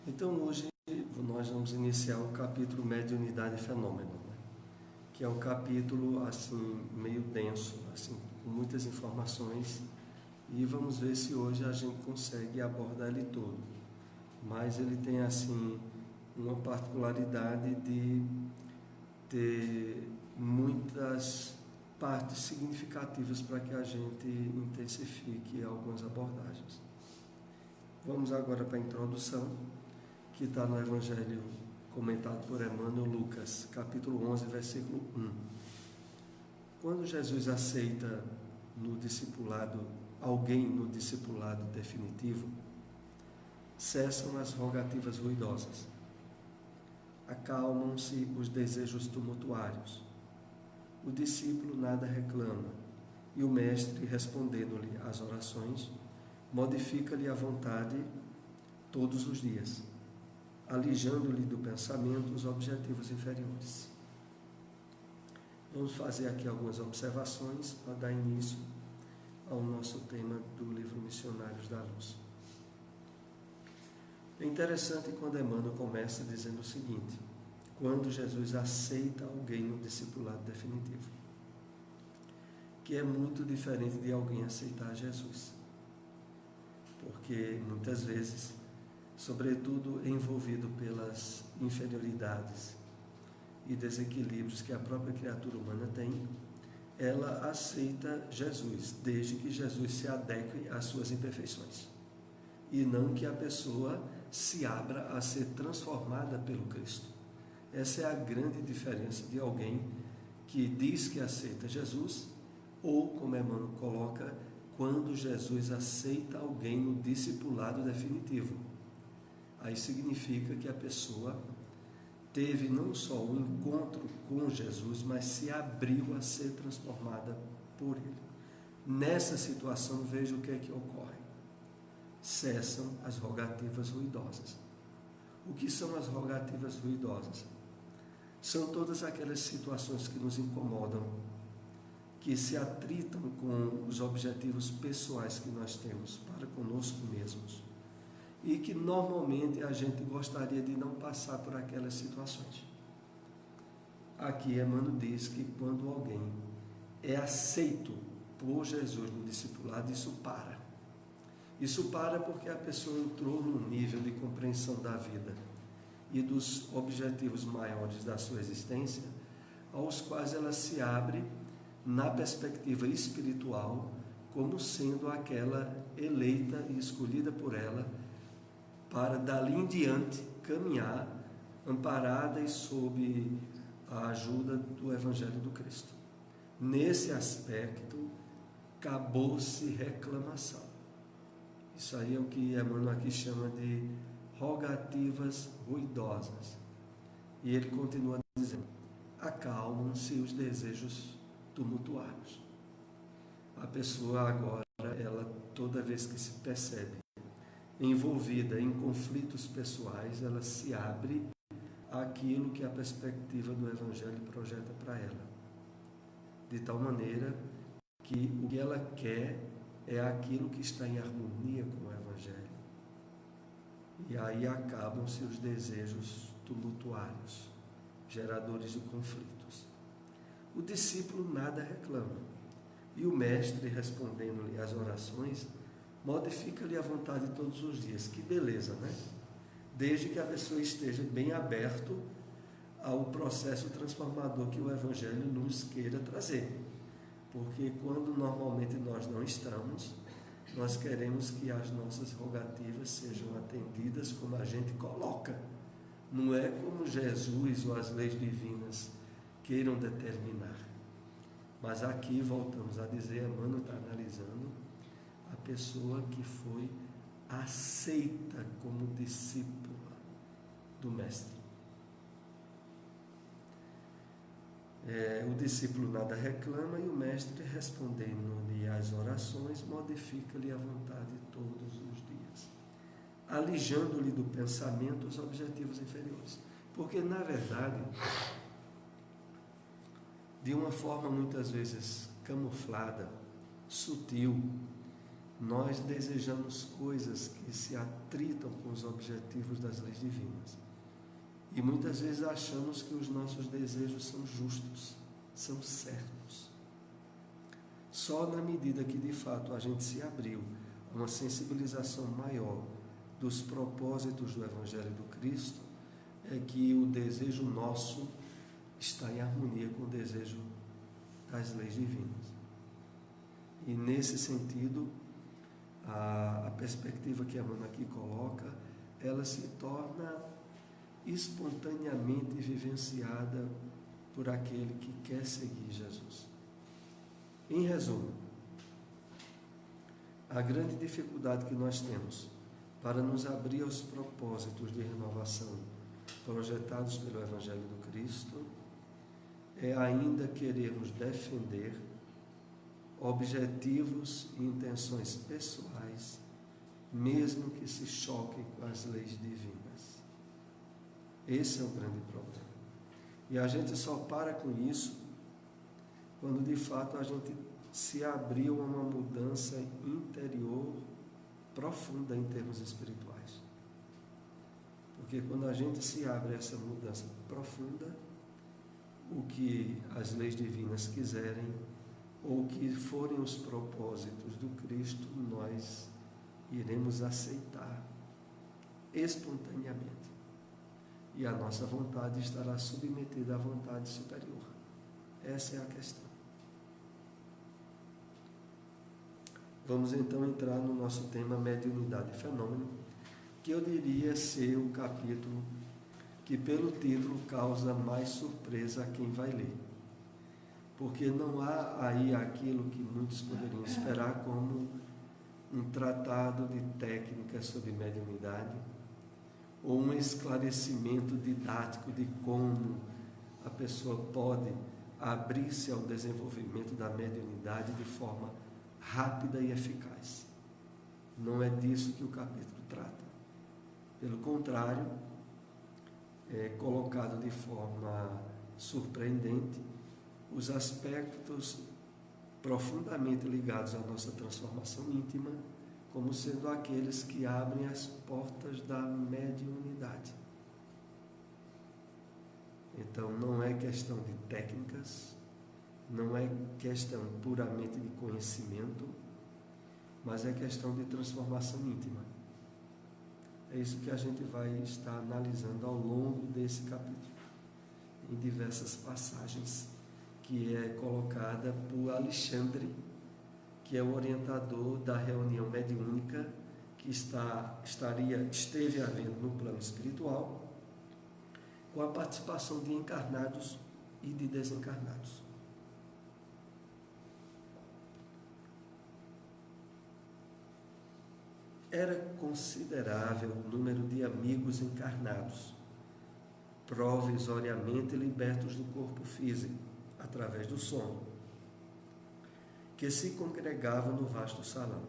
Então hoje nós vamos iniciar o capítulo Mediunidade e Fenômeno, né? Que é um capítulo assim meio denso, assim, com muitas informações, e vamos ver se hoje a gente consegue abordar ele todo. Mas ele tem assim uma particularidade de ter muitas partes significativas para que a gente intensifique algumas abordagens. Vamos agora para a introdução, que está no Evangelho comentado por Emmanuel, Lucas, capítulo 11, versículo 1. Quando Jesus aceita no discipulado, alguém no discipulado definitivo, cessam as rogativas ruidosas, acalmam-se os desejos tumultuários, o discípulo nada reclama, e o mestre, respondendo-lhe às orações, modifica-lhe a vontade todos os dias, alijando-lhe do pensamento os objetivos inferiores. Vamos fazer aqui algumas observações para dar início ao nosso tema do livro Missionários da Luz. É interessante quando Emmanuel começa dizendo o seguinte: quando Jesus aceita alguém no discipulado definitivo, que é muito diferente de alguém aceitar Jesus, porque muitas vezes, sobretudo envolvido pelas inferioridades e desequilíbrios que a própria criatura humana tem, ela aceita Jesus, desde que Jesus se adeque às suas imperfeições, e não que a pessoa se abra a ser transformada pelo Cristo. Essa é a grande diferença de alguém que diz que aceita Jesus, ou, como Emmanuel coloca, quando Jesus aceita alguém no discipulado definitivo. Aí significa que a pessoa teve não só o encontro com Jesus, mas se abriu a ser transformada por ele. Nessa situação, veja o que é que ocorre. Cessam as rogativas ruidosas. O que são as rogativas ruidosas? São todas aquelas situações que nos incomodam, que se atritam com os objetivos pessoais que nós temos para conosco mesmos, e que normalmente a gente gostaria de não passar por aquelas situações. Aqui Emmanuel diz que quando alguém é aceito por Jesus no discipulado, isso para. Isso para porque a pessoa entrou num nível de compreensão da vida e dos objetivos maiores da sua existência, aos quais ela se abre na perspectiva espiritual como sendo aquela eleita e escolhida por ela para dali em diante caminhar amparada e sob a ajuda do Evangelho do Cristo. Nesse aspecto, acabou-se reclamação. Isso aí é o que Emmanuel aqui chama de rogativas ruidosas. E ele continua dizendo: acalmam-se os desejos tumultuários. A pessoa agora, ela toda vez que se percebe envolvida em conflitos pessoais, ela se abre àquilo que a perspectiva do Evangelho projeta para ela, de tal maneira que o que ela quer é aquilo que está em harmonia com o Evangelho. E aí acabam-se os desejos tumultuários, geradores de conflitos. O discípulo nada reclama, e o mestre, respondendo-lhe às orações, modifica-lhe a vontade todos os dias. Que beleza, né? Desde que a pessoa esteja bem aberto ao processo transformador que o Evangelho nos queira trazer. Porque quando normalmente nós não estamos, nós queremos que as nossas rogativas sejam atendidas como a gente coloca. Não é como Jesus ou as leis divinas queiram determinar. Mas aqui voltamos a dizer, Emmanuel está analisando a pessoa que foi aceita como discípula do Mestre. O discípulo nada reclama, e o Mestre, respondendo-lhe às orações, modifica-lhe a vontade todos os dias, alijando-lhe do pensamento os objetivos inferiores. Porque, na verdade, de uma forma muitas vezes camuflada, sutil, nós desejamos coisas que se atritam com os objetivos das leis divinas. E muitas vezes achamos que os nossos desejos são justos, são certos. Só na medida que de fato a gente se abriu a uma sensibilização maior dos propósitos do Evangelho do Cristo, é que o desejo nosso está em harmonia com o desejo das leis divinas. E nesse sentido, a perspectiva que a Emmanuel aqui coloca, ela se torna espontaneamente vivenciada por aquele que quer seguir Jesus. Em resumo, a grande dificuldade que nós temos para nos abrir aos propósitos de renovação projetados pelo Evangelho do Cristo é ainda querermos defender objetivos e intenções pessoais, mesmo que se choquem com as leis divinas. Esse é o grande problema. E a gente só para com isso quando de fato a gente se abriu a uma mudança interior profunda em termos espirituais. Porque quando a gente se abre a essa mudança profunda, o que as leis divinas quiserem, ou que forem os propósitos do Cristo, nós iremos aceitar espontaneamente. E a nossa vontade estará submetida à vontade superior. Essa é a questão. Vamos então entrar no nosso tema mediunidade e fenômeno, que eu diria ser o capítulo que pelo título causa mais surpresa a quem vai ler. Porque não há aí aquilo que muitos poderiam esperar como um tratado de técnicas sobre mediunidade, ou um esclarecimento didático de como a pessoa pode abrir-se ao desenvolvimento da mediunidade de forma rápida e eficaz. Não é disso que o capítulo trata. Pelo contrário, é colocado de forma surpreendente os aspectos profundamente ligados à nossa transformação íntima, como sendo aqueles que abrem as portas da mediunidade. Então, não é questão de técnicas, não é questão puramente de conhecimento, mas é questão de transformação íntima. É isso que a gente vai estar analisando ao longo desse capítulo, em diversas passagens, que é colocada por Alexandre, que é o orientador da reunião mediúnica que esteve havendo no plano espiritual, com a participação de encarnados e de desencarnados. Era considerável o número de amigos encarnados, provisoriamente libertos do corpo físico, através do sono, que se congregavam no vasto salão.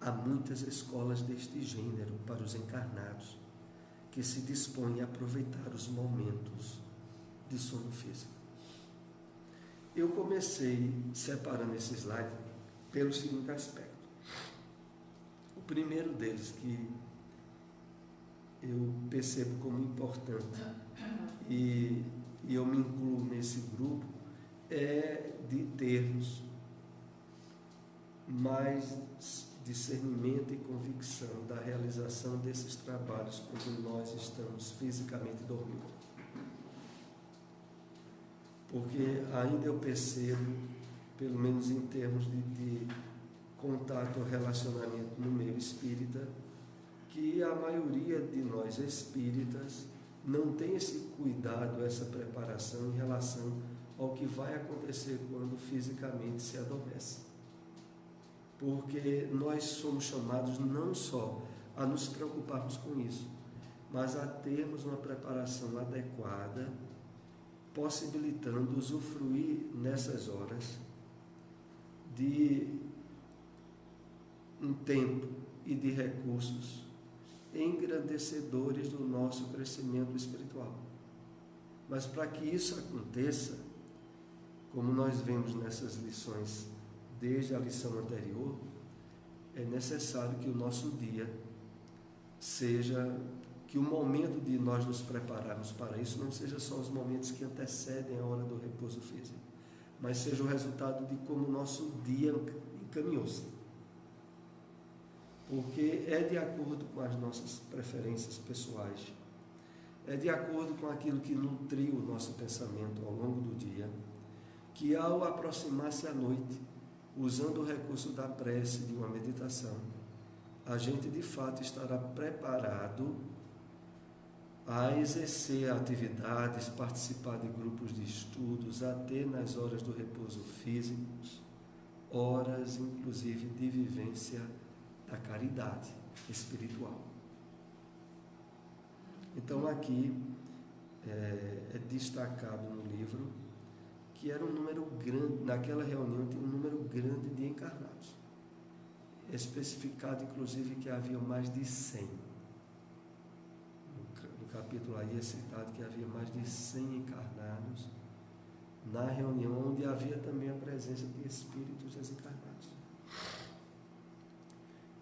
Há muitas escolas deste gênero para os encarnados, que se dispõem a aproveitar os momentos de sono físico. Eu comecei separando esse slide pelo seguinte aspecto. O primeiro deles, que eu percebo como importante e eu me incluo nesse grupo, é de termos mais discernimento e convicção da realização desses trabalhos quando nós estamos fisicamente dormindo. Porque ainda eu percebo, pelo menos em termos de contato ou relacionamento no meio espírita, que a maioria de nós espíritas não tem esse cuidado, essa preparação em relação ao que vai acontecer quando fisicamente se adormece. Porque nós somos chamados não só a nos preocuparmos com isso, mas a termos uma preparação adequada, possibilitando usufruir nessas horas de um tempo e de recursos engrandecedores do nosso crescimento espiritual. Mas para que isso aconteça, como nós vemos nessas lições desde a lição anterior, é necessário que o nosso dia seja, que o momento de nós nos prepararmos para isso não seja só os momentos que antecedem a hora do repouso físico, mas seja o resultado de como o nosso dia encaminhou-se. Porque é de acordo com as nossas preferências pessoais, é de acordo com aquilo que nutriu o nosso pensamento ao longo do dia, que ao aproximar-se à noite, usando o recurso da prece, de uma meditação, a gente de fato estará preparado a exercer atividades, participar de grupos de estudos, a ter nas horas do repouso físicos, horas inclusive de vivência da caridade espiritual. Então aqui é destacado no livro que era um número grande, naquela reunião tinha um número grande de encarnados. É especificado inclusive que havia mais de 100. No capítulo aí é citado que havia mais de 100 encarnados na reunião, onde havia também a presença de espíritos desencarnados.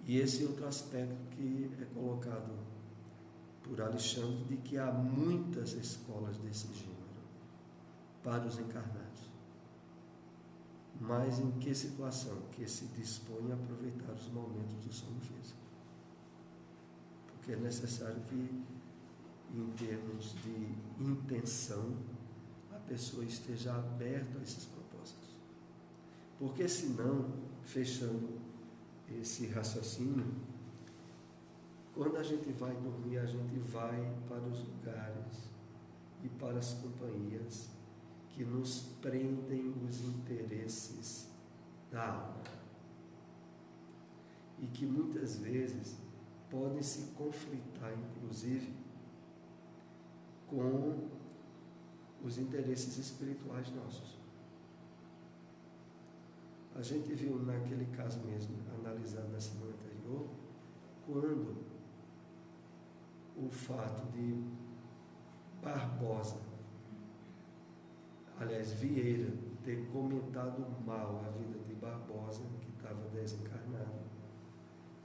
E esse outro aspecto que é colocado por Alexandre, de que há muitas escolas desse gênero para os encarnados. Mas em que situação? Que se dispõe a aproveitar os momentos do sono físico. Porque é necessário que, em termos de intenção, a pessoa esteja aberta a esses propósitos. Porque senão, fechando esse raciocínio, quando a gente vai dormir, a gente vai para os lugares e para as companhias que nos prendem os interesses da alma e que muitas vezes podem se conflitar, inclusive, com os interesses espirituais nossos. A gente viu naquele caso mesmo, analisado na semana anterior, quando o fato de Barbosa, aliás, Vieira, ter comentado mal a vida de Barbosa, que estava desencarnado,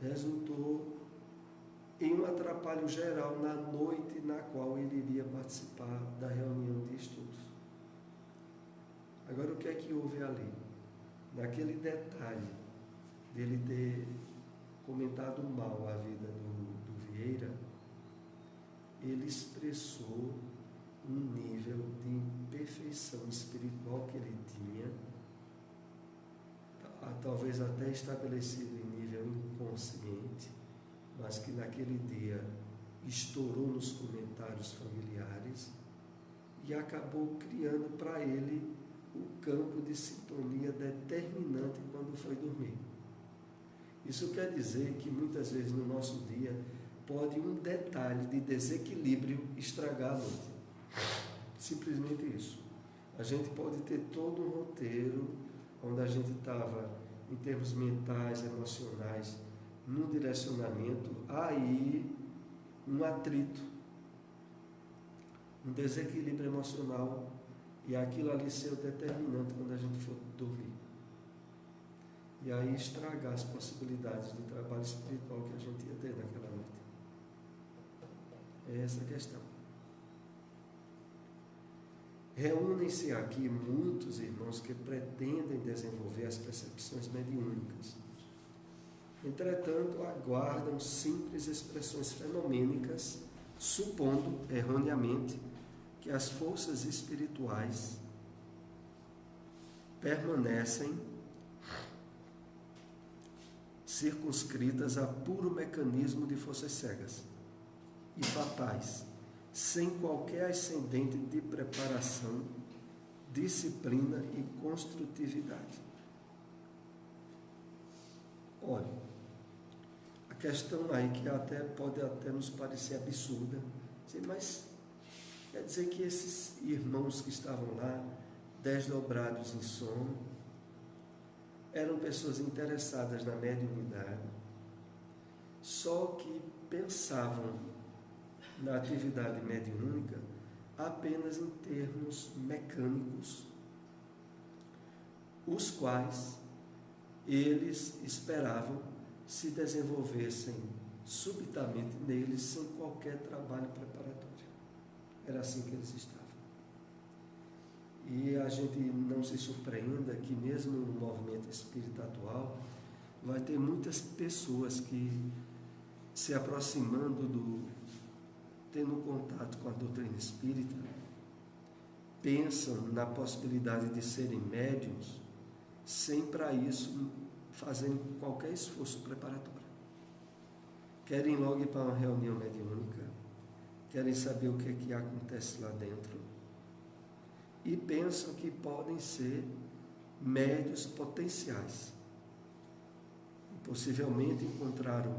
resultou em um atrapalho geral na noite na qual ele iria participar da reunião de estudos. Agora, o que é que houve ali? Naquele detalhe dele ter comentado mal a vida do Vieira, ele expressou um nível de imperfeição espiritual que ele tinha, talvez até estabelecido em nível inconsciente, mas que naquele dia estourou nos comentários familiares e acabou criando para ele o campo de sintonia determinante quando foi dormir. Isso quer dizer que muitas vezes no nosso dia pode um detalhe de desequilíbrio estragar a noite. Simplesmente isso. A gente pode ter todo um roteiro onde a gente estava, em termos mentais, emocionais, num direcionamento, aí um atrito, um desequilíbrio emocional, e aquilo ali ser o determinante quando a gente for dormir. E aí estragar as possibilidades de trabalho espiritual que a gente ia ter naquela noite. É essa a questão. Reúnem-se aqui muitos irmãos que pretendem desenvolver as percepções mediúnicas. Entretanto, aguardam simples expressões fenomênicas, supondo, erroneamente, que as forças espirituais permanecem circunscritas a puro mecanismo de forças cegas e fatais, sem qualquer ascendente de preparação, disciplina e construtividade. Olha, a questão aí que pode até nos parecer absurda, mas quer dizer que esses irmãos que estavam lá, desdobrados em sono, eram pessoas interessadas na mediunidade, só que pensavam na atividade mediúnica apenas em termos mecânicos, os quais eles esperavam se desenvolvessem subitamente neles sem qualquer trabalho preparatório. Era assim que eles estavam. E a gente não se surpreenda que mesmo no movimento espírita atual, vai ter muitas pessoas que, se aproximando tendo contato com a doutrina espírita, pensam na possibilidade de serem médiuns, sem para isso fazerem qualquer esforço preparatório. Querem logo ir para uma reunião mediúnica, querem saber o que é que acontece lá dentro e pensam que podem ser médiuns potenciais. E possivelmente encontraram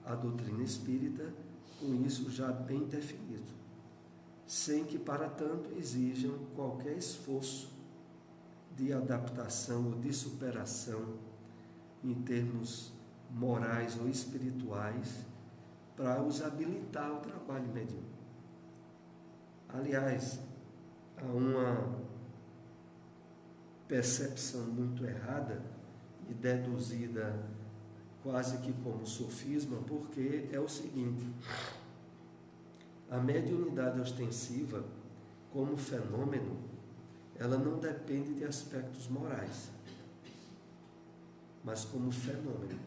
a doutrina espírita com isso já bem definido, sem que para tanto exijam qualquer esforço de adaptação ou de superação em termos morais ou espirituais para os habilitar ao trabalho mediúnico. Aliás, há uma percepção muito errada e deduzida quase que como sofisma, porque é o seguinte: a mediunidade ostensiva, como fenômeno, ela não depende de aspectos morais, mas como fenômeno,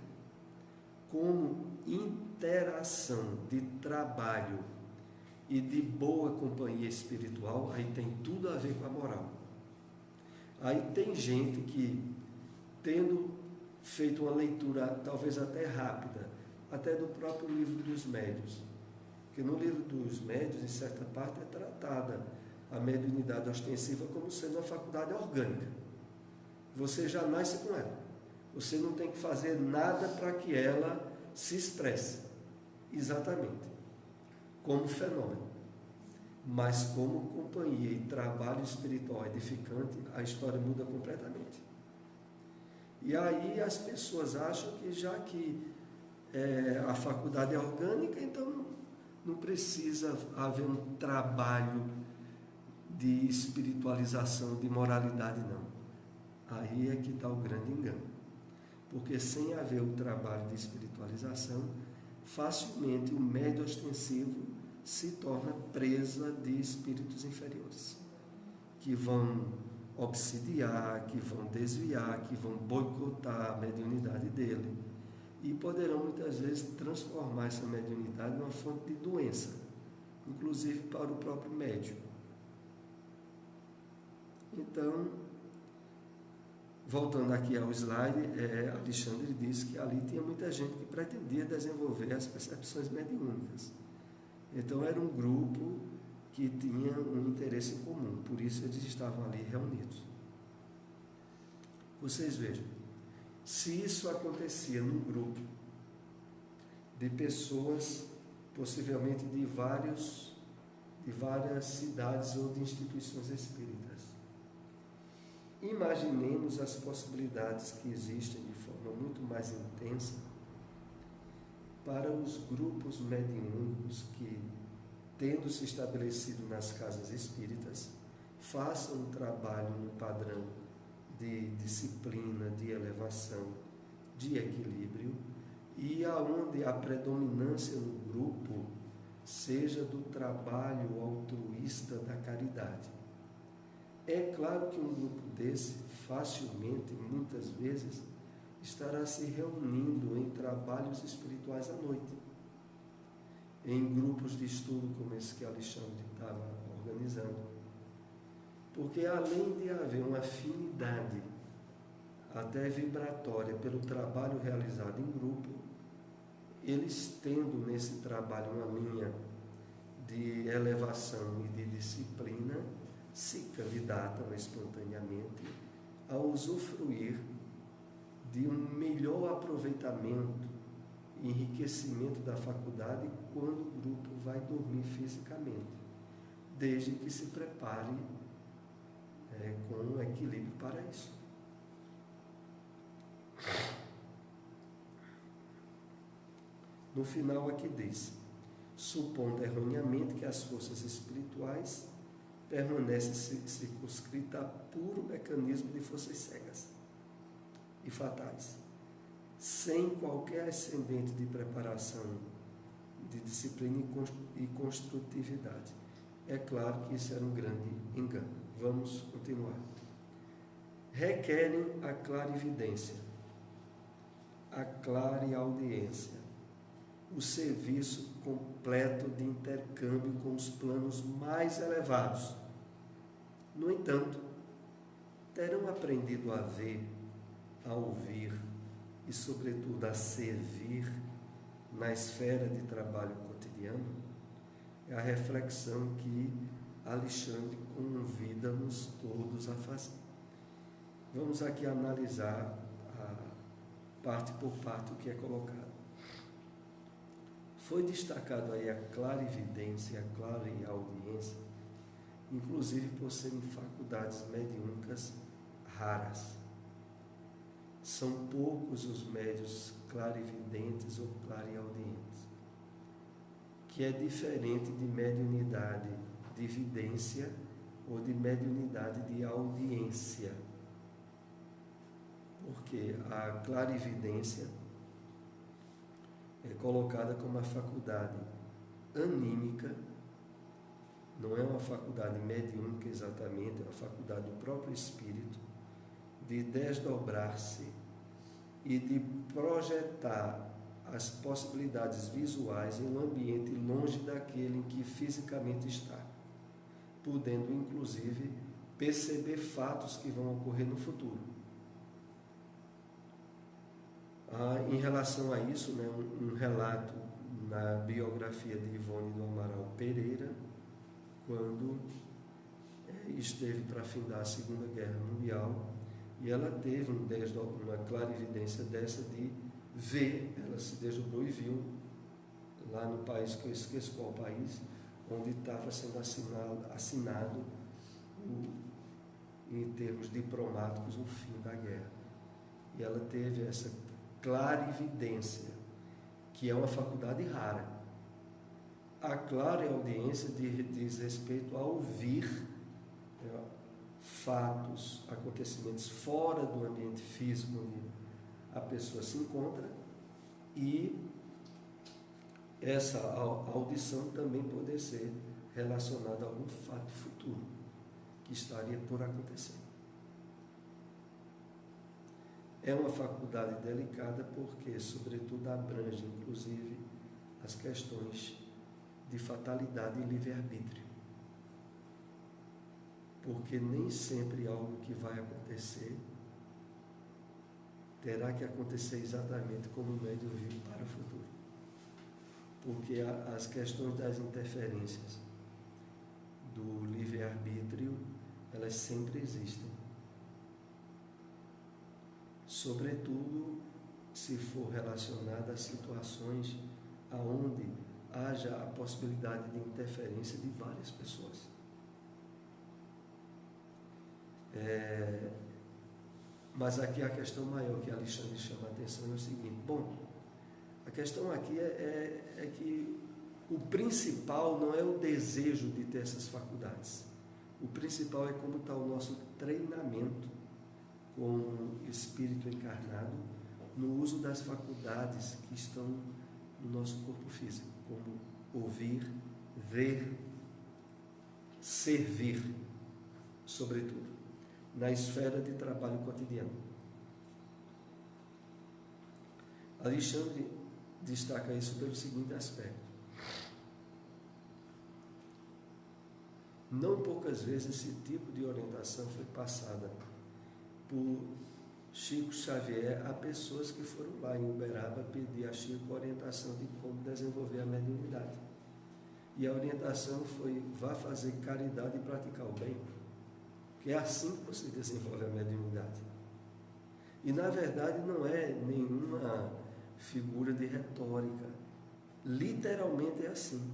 como interação de trabalho e de boa companhia espiritual. Aí tem tudo a ver com a moral. Aí tem gente que, tendo feito uma leitura talvez até rápida, até do próprio livro dos médiuns, que no livro dos médiuns, em certa parte, é tratada a mediunidade ostensiva como sendo uma faculdade orgânica. Você já nasce com ela. Você não tem que fazer nada para que ela se expresse. Exatamente. Como fenômeno. Mas como companhia e trabalho espiritual edificante, a história muda completamente. E aí as pessoas acham que já que a faculdade é orgânica, então não precisa haver um trabalho de espiritualização, de moralidade, não. Aí é que está o grande engano. Porque sem haver o trabalho de espiritualização, facilmente o médio ostensivo se torna presa de espíritos inferiores, que vão obsidiar, que vão desviar, que vão boicotar a mediunidade dele e poderão muitas vezes transformar essa mediunidade numa fonte de doença, inclusive para o próprio médium. Então, voltando aqui ao slide, Alexandre disse que ali tinha muita gente que pretendia desenvolver as percepções mediúnicas. Então era um grupo que tinha um interesse em comum, por isso eles estavam ali reunidos. Vocês vejam, se isso acontecia num grupo de pessoas, possivelmente de várias cidades ou de instituições espíritas, imaginemos as possibilidades que existem de forma muito mais intensa para os grupos mediúnicos que, tendo se estabelecido nas casas espíritas, façam um trabalho no padrão de disciplina, de elevação, de equilíbrio, e aonde a predominância no grupo seja do trabalho altruísta da caridade. É claro que um grupo desse, facilmente, muitas vezes, estará se reunindo em trabalhos espirituais à noite, em grupos de estudo como esse que Alexandre estava organizando. Porque além de haver uma afinidade até vibratória pelo trabalho realizado em grupo, eles tendo nesse trabalho uma linha de elevação e de disciplina, se candidatam espontaneamente a usufruir de um melhor aproveitamento e enriquecimento da faculdade quando o grupo vai dormir fisicamente, desde que se prepare com equilíbrio para isso. No final aqui diz: supondo erroneamente que as forças espirituais permanecem circunscritas a puro mecanismo de forças cegas e fatais, sem qualquer ascendente de preparação, de disciplina e construtividade. É claro que isso era um grande engano. Vamos continuar. Requerem a clarividência, a clareaudiência, o serviço completo de intercâmbio com os planos mais elevados. No entanto, terão aprendido a ver, a ouvir e, sobretudo, a servir na esfera de trabalho cotidiano? É a reflexão que Alexandre convida-nos todos a fazer. Vamos aqui analisar parte por parte o que é colocado. Foi destacado aí a clarividência, a clareaudiência, inclusive por serem faculdades mediúnicas raras. São poucos os médios clarividentes ou clareaudientes, que é diferente de mediunidade de vidência ou de mediunidade de audiência. Porque a clarividência é colocada como uma faculdade anímica, não é uma faculdade mediúnica exatamente, é uma faculdade do próprio espírito, de desdobrar-se e de projetar as possibilidades visuais em um ambiente longe daquele em que fisicamente está, podendo inclusive perceber fatos que vão ocorrer no futuro. Em relação a isso, né, um relato na biografia de Ivone do Amaral Pereira, quando esteve para findar a Segunda Guerra Mundial, e ela teve uma clarividência dessa de ver, ela se desdobrou e viu lá no país, que eu esqueço qual país, onde estava sendo assinado em termos diplomáticos o fim da guerra. E ela teve essa clarividência, que é uma faculdade rara. A clareaudiência diz respeito a ouvir fatos, acontecimentos fora do ambiente físico onde a pessoa se encontra, e essa audição também poder ser relacionada a algum fato futuro que estaria por acontecer. É uma faculdade delicada porque, sobretudo, abrange, inclusive, as questões de fatalidade e livre-arbítrio. Porque nem sempre algo que vai acontecer terá que acontecer exatamente como o médium viu para o futuro. Porque as questões das interferências do livre-arbítrio, elas sempre existem. Sobretudo se for relacionada a situações onde haja a possibilidade de interferência de várias pessoas. Mas aqui a questão maior que Alexandre chama a atenção é o seguinte: bom, a questão aqui é que o principal não é o desejo de ter essas faculdades. O principal é como está o nosso treinamento como espírito encarnado no uso das faculdades que estão no nosso corpo físico, como ouvir, ver, servir, sobretudo, na esfera de trabalho cotidiano. Alexandre destaca isso pelo seguinte aspecto: não poucas vezes esse tipo de orientação foi passada por Chico Xavier a pessoas que foram lá em Uberaba pedir a Chico orientação de como desenvolver a mediunidade. E a orientação foi: vá fazer caridade e praticar o bem, que é assim que você desenvolve a mediunidade. E na verdade não é nenhuma figura de retórica, literalmente é assim.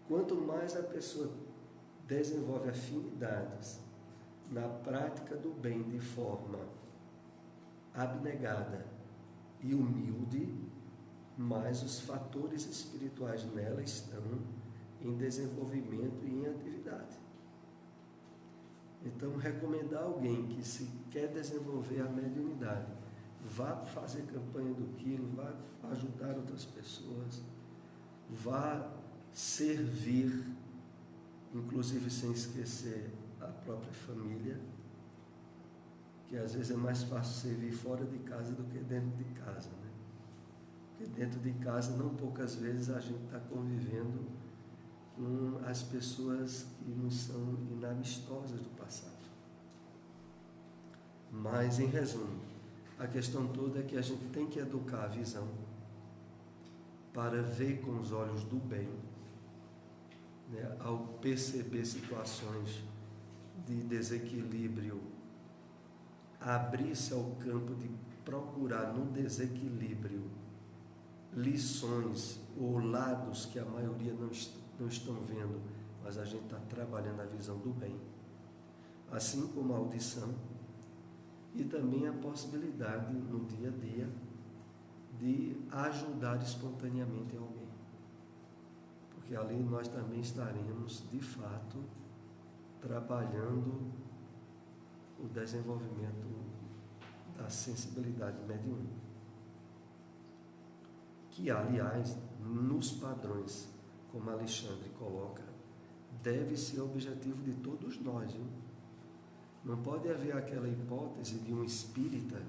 Quanto mais a pessoa desenvolve afinidades na prática do bem de forma abnegada e humilde, mais os fatores espirituais nela estão em desenvolvimento e em atividade. Então, recomendar alguém que se quer desenvolver a mediunidade vá fazer campanha do quilo, vá ajudar outras pessoas, vá servir, inclusive sem esquecer a própria família, que às vezes é mais fácil servir fora de casa do que dentro de casa, né? Porque dentro de casa, não poucas vezes, a gente está convivendo com as pessoas que nos são inamistosas do passado. Mas, em resumo, a questão toda é que a gente tem que educar a visão para ver com os olhos do bem, né? Ao perceber situações de desequilíbrio, abrir-se ao campo de procurar no desequilíbrio lições ou lados que a maioria não estão vendo, mas a gente está trabalhando a visão do bem, assim como a audição e também a possibilidade no dia a dia de ajudar espontaneamente alguém, porque ali nós também estaremos de fato trabalhando o desenvolvimento da sensibilidade mediúnica, que, aliás, nos padrões, como Alexandre coloca, deve ser objetivo de todos nós, viu? Não pode haver aquela hipótese de um espírita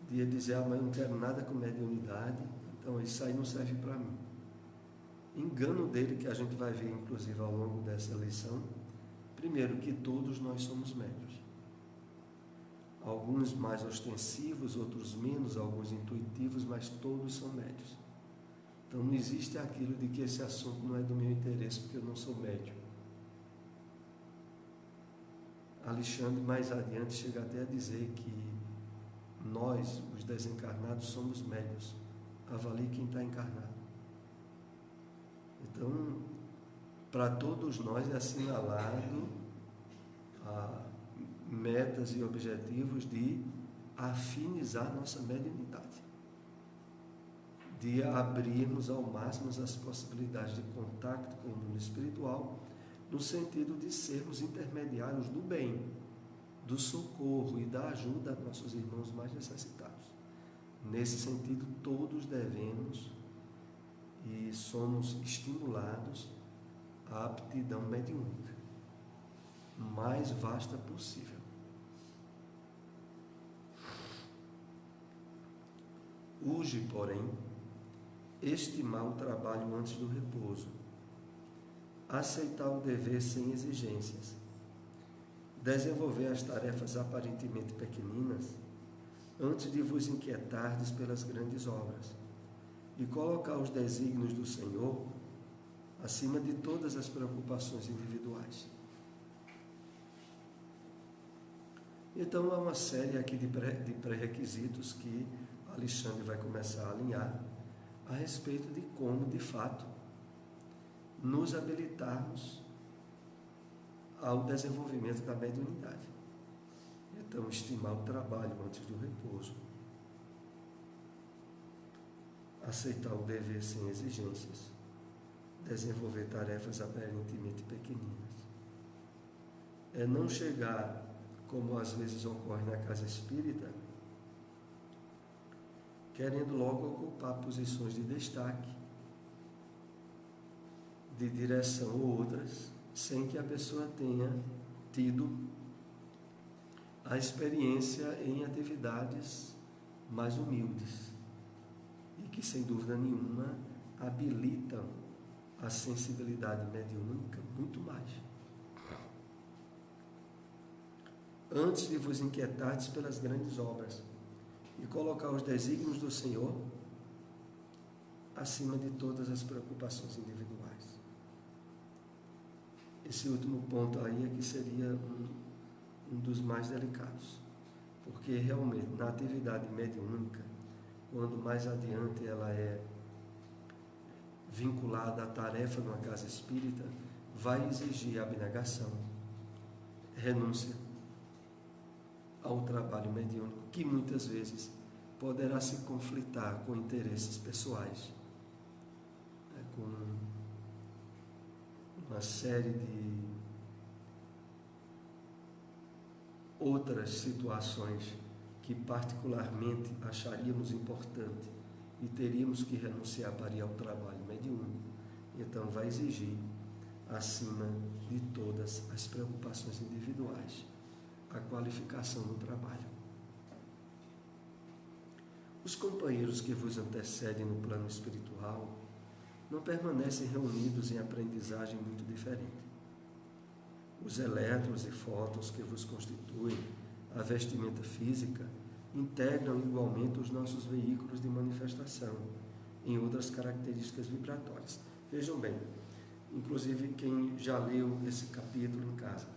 de dizer, mas eu não quero nada com mediunidade, então isso aí não serve para mim. Engano dele, que a gente vai ver inclusive ao longo dessa lição. Primeiro, que todos nós somos médiuns. Alguns mais ostensivos, outros menos, alguns intuitivos, mas todos são médiuns. Então não existe aquilo de que esse assunto não é do meu interesse, porque eu não sou médium. Alexandre, mais adiante, chega até a dizer que nós, os desencarnados, somos médiuns. Avalie quem está encarnado. Então, para todos nós é assinalado metas e objetivos de afinizar nossa mediunidade, de abrirmos ao máximo as possibilidades de contato com o mundo espiritual, no sentido de sermos intermediários do bem, do socorro e da ajuda a nossos irmãos mais necessitados. Nesse sentido, todos devemos e somos estimulados à aptidão mediúnica mais vasta possível. Urge, porém, estimar o trabalho antes do repouso, aceitar o dever sem exigências, desenvolver as tarefas aparentemente pequeninas antes de vos inquietardes pelas grandes obras e colocar os desígnios do Senhor acima de todas as preocupações individuais. Então há uma série aqui de pré-requisitos que Alexandre vai começar a alinhar a respeito de como, de fato, nos habilitarmos ao desenvolvimento da mediunidade. Então, estimar o trabalho antes do repouso, aceitar o dever sem exigências, desenvolver tarefas aparentemente pequeninas. É não chegar, como às vezes ocorre na casa espírita, querendo logo ocupar posições de destaque, de direção ou outras, sem que a pessoa tenha tido a experiência em atividades mais humildes e que, sem dúvida nenhuma, habilitam a sensibilidade mediúnica muito mais. Antes de vos inquietardes pelas grandes obras e colocar os desígnios do Senhor acima de todas as preocupações individuais. Esse último ponto aí é que seria um dos mais delicados, porque realmente na atividade mediúnica, quando mais adiante ela é vinculada à tarefa numa casa espírita, vai exigir abnegação, renúncia ao trabalho mediúnico, que muitas vezes poderá se conflitar com interesses pessoais, com uma série de outras situações que particularmente acharíamos importante e teríamos que renunciar para ir ao trabalho mediúnico, então vai exigir, acima de todas as preocupações individuais, a qualificação no trabalho. Os companheiros que vos antecedem no plano espiritual não permanecem reunidos em aprendizagem muito diferente. Os elétrons e fótons que vos constituem a vestimenta física integram igualmente os nossos veículos de manifestação em outras características vibratórias. Vejam bem, inclusive quem já leu esse capítulo em casa,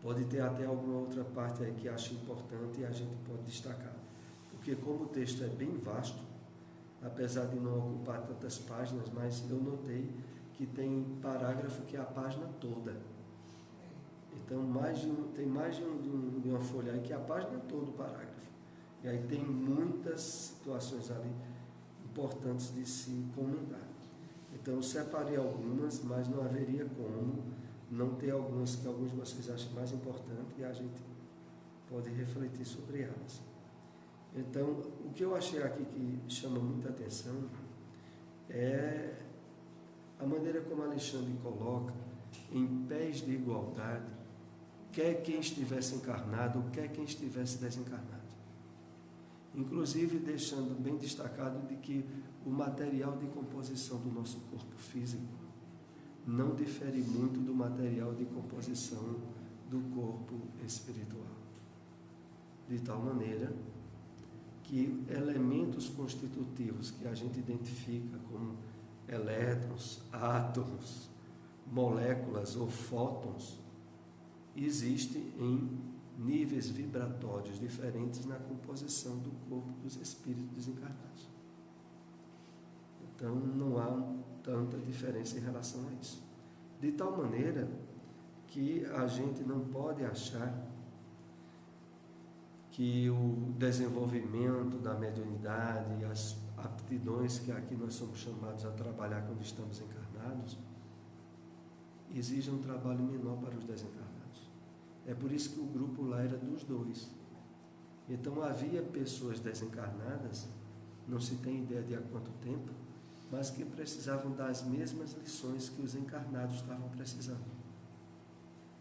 pode ter até alguma outra parte aí que ache importante e a gente pode destacar. Porque como o texto é bem vasto, apesar de não ocupar tantas páginas, mas eu notei que tem parágrafo que é a página toda. Então, tem mais de uma folha aí que é a página toda, o parágrafo. E aí tem muitas situações ali importantes de se comentar. Então, eu separei algumas, mas não haveria como não ter algumas que alguns de vocês acham mais importantes e a gente pode refletir sobre elas. Então, o que eu achei aqui que chama muita atenção é a maneira como Alexandre coloca em pés de igualdade, quer quem estivesse encarnado, quer quem estivesse desencarnado. Inclusive deixando bem destacado de que o material de composição do nosso corpo físico não difere muito do material de composição do corpo espiritual. De tal maneira que elementos constitutivos que a gente identifica como elétrons, átomos, moléculas ou fótons, existem em níveis vibratórios diferentes na composição do corpo dos espíritos desencarnados. Então não há tanta diferença em relação a isso. De tal maneira que a gente não pode achar que o desenvolvimento da mediunidade e as aptidões que aqui nós somos chamados a trabalhar quando estamos encarnados exigem um trabalho menor para os desencarnados. É por isso que o grupo lá era dos dois. Então havia pessoas desencarnadas, não se tem ideia de há quanto tempo, mas que precisavam das mesmas lições que os encarnados estavam precisando.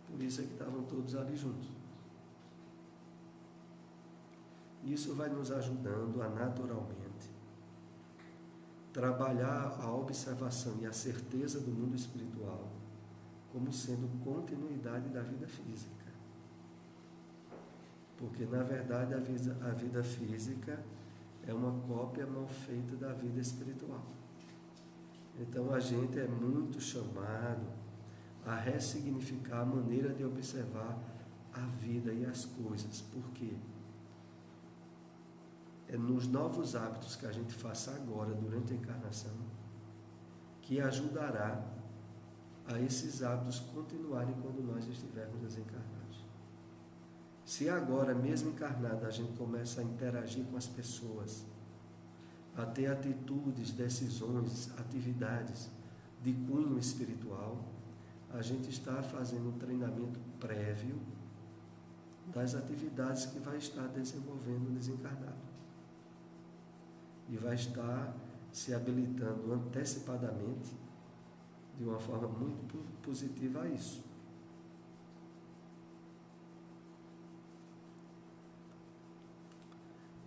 Por isso é que estavam todos ali juntos. Isso vai nos ajudando a naturalmente trabalhar a observação e a certeza do mundo espiritual como sendo continuidade da vida física. Porque, na verdade, a vida física é uma cópia mal feita da vida espiritual. Então, a gente é muito chamado a ressignificar a maneira de observar a vida e as coisas. Por quê? É nos novos hábitos que a gente faça agora, durante a encarnação, que ajudará a esses hábitos continuarem quando nós estivermos desencarnados. Se agora, mesmo encarnado, a gente começa a interagir com as pessoas, a ter atitudes, decisões, atividades de cunho espiritual, a gente está fazendo um treinamento prévio das atividades que vai estar desenvolvendo desencarnado. E vai estar se habilitando antecipadamente de uma forma muito positiva a isso.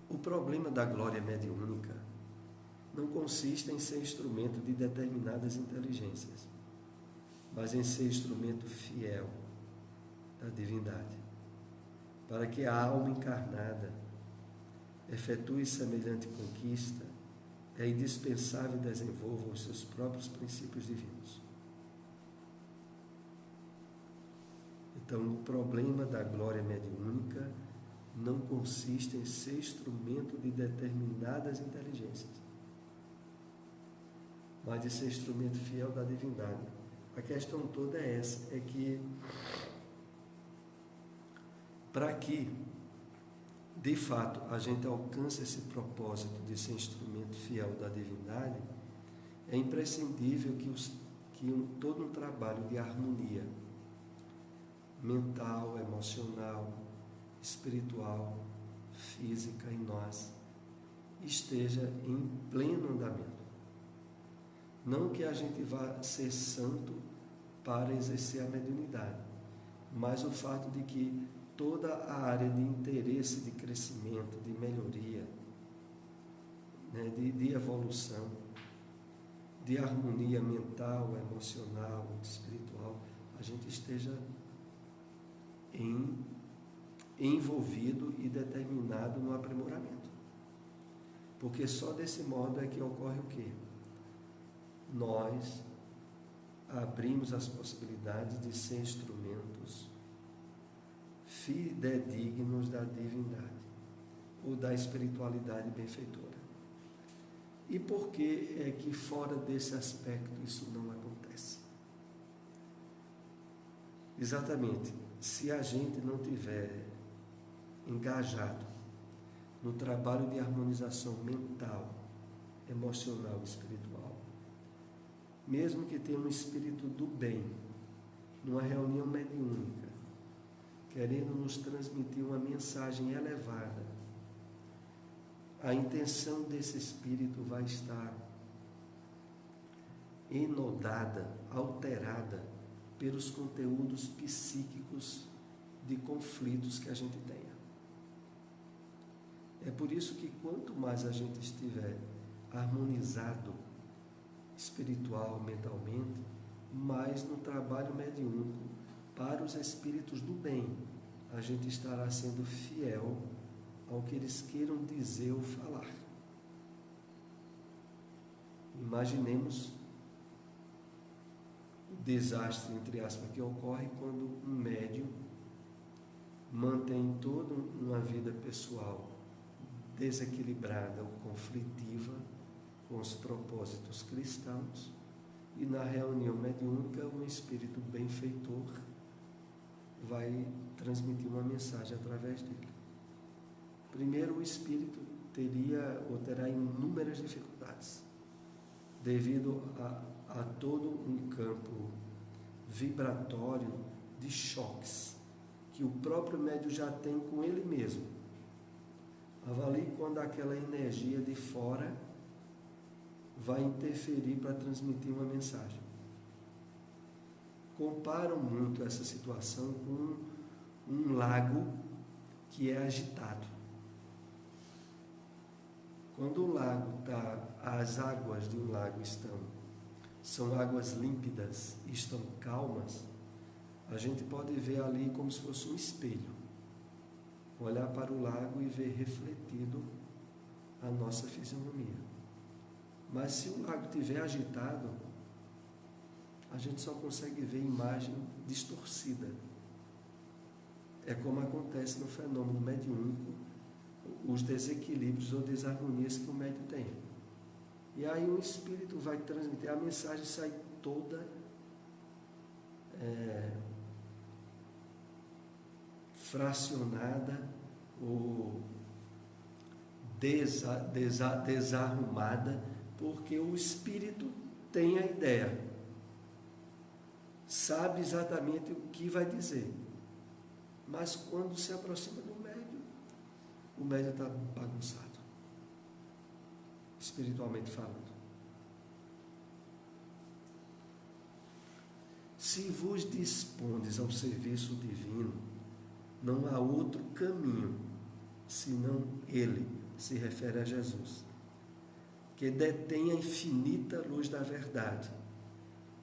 O problema da glória mediúnica não consiste em ser instrumento de determinadas inteligências, mas em ser instrumento fiel da divindade, para que a alma encarnada efetue semelhante conquista, é indispensável desenvolva os seus próprios princípios divinos. Então, o problema da glória mediúnica não consiste em ser instrumento de determinadas inteligências, mas de ser instrumento fiel da divindade. A questão toda é essa, é que para que de fato a gente alcance esse propósito de ser instrumento fiel da divindade, é imprescindível que todo um trabalho de harmonia mental, emocional, espiritual, física em nós esteja em pleno andamento. Não que a gente vá ser santo para exercer a mediunidade, mas o fato de que toda a área de interesse, de crescimento, de melhoria, né, de evolução, de harmonia mental, emocional, espiritual, a gente esteja envolvido e determinado no aprimoramento. Porque só desse modo é que ocorre o quê? Nós abrimos as possibilidades de ser instrumentos fidedignos da divindade ou da espiritualidade benfeitora. E por que é que fora desse aspecto isso não acontece? Exatamente, se a gente não tiver engajado no trabalho de harmonização mental, emocional e espiritual, mesmo que tenha um espírito do bem, numa reunião mediúnica, querendo nos transmitir uma mensagem elevada, a intenção desse espírito vai estar enodada, alterada pelos conteúdos psíquicos de conflitos que a gente tenha. É por isso que quanto mais a gente estiver harmonizado espiritual, mentalmente, mais no trabalho mediúnico para os espíritos do bem, a gente estará sendo fiel ao que eles queiram dizer ou falar. Imaginemos o desastre, entre aspas, que ocorre quando um médium mantém toda uma vida pessoal desequilibrada ou conflitiva com os propósitos cristãos e na reunião mediúnica um espírito benfeitor vai transmitir uma mensagem através dele. Primeiro, o espírito teria ou terá inúmeras dificuldades devido a todo um campo vibratório de choques que o próprio médium já tem com ele mesmo. Avalie quando aquela energia de fora vai interferir para transmitir uma mensagem. Comparam muito essa situação com um lago que é agitado. Quando o lago as águas de um lago são águas límpidas e estão calmas, a gente pode ver ali como se fosse um espelho. Olhar para o lago e ver refletido a nossa fisionomia. Mas se o lago estiver agitado, a gente só consegue ver imagem distorcida. É como acontece no fenômeno mediúnico, os desequilíbrios ou desarmonias que o médium tem. E aí o espírito vai transmitir, a mensagem sai toda fracionada ou desarrumada, porque o espírito tem a ideia, sabe exatamente o que vai dizer, mas quando se aproxima do médium, o médium está bagunçado, espiritualmente falando. Se vos dispondes ao serviço divino, não há outro caminho, senão ele, se refere a Jesus, que detém a infinita luz da verdade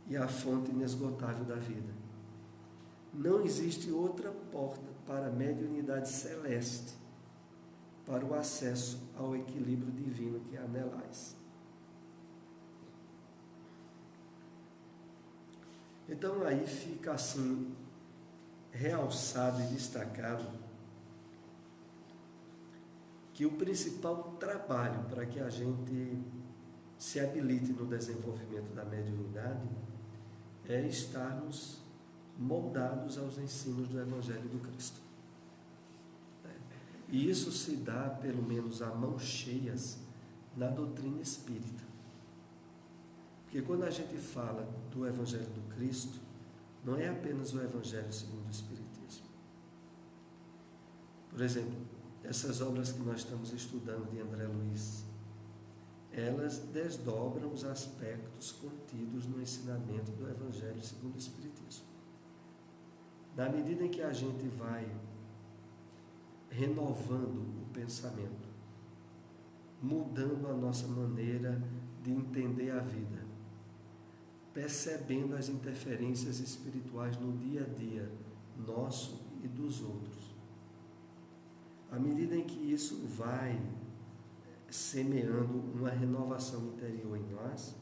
e a fonte inesgotável da vida. Não existe outra porta para a mediunidade celeste, para o acesso ao equilíbrio divino que anelais. Então aí fica assim realçado e destacado que o principal trabalho para que a gente se habilite no desenvolvimento da mediunidade é estarmos moldados aos ensinos do Evangelho do Cristo. E isso se dá, pelo menos a mãos cheias, na doutrina espírita. Porque quando a gente fala do Evangelho do Cristo, não é apenas o Evangelho segundo o Espiritismo. Por exemplo, essas obras que nós estamos estudando de André Luiz, elas desdobram os aspectos contidos no ensinamento do Evangelho segundo o Espiritismo. Na medida em que a gente vai renovando o pensamento, mudando a nossa maneira de entender a vida, percebendo as interferências espirituais no dia a dia nosso e dos outros, à medida em que isso vai semeando uma renovação interior em nós,